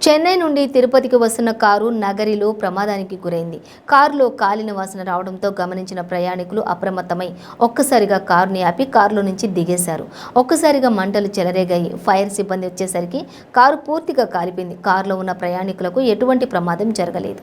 చెన్నై నుండి తిరుపతికి వస్తున్న కారు నగరిలో ప్రమాదానికి గురైంది. కారులో కాలిన వాసన రావడంతో గమనించిన ప్రయాణికులు అప్రమత్తమై ఒక్కసారిగా కారుని ఆపి కారులో నుంచి దిగేశారు. ఒక్కసారిగా మంటలు చెలరేగాయి. ఫైర్ సిబ్బంది వచ్చేసరికి కారు పూర్తిగా కాలిపోయింది. కారులో ఉన్న ప్రయాణికులకు ఎటువంటి ప్రమాదం జరగలేదు.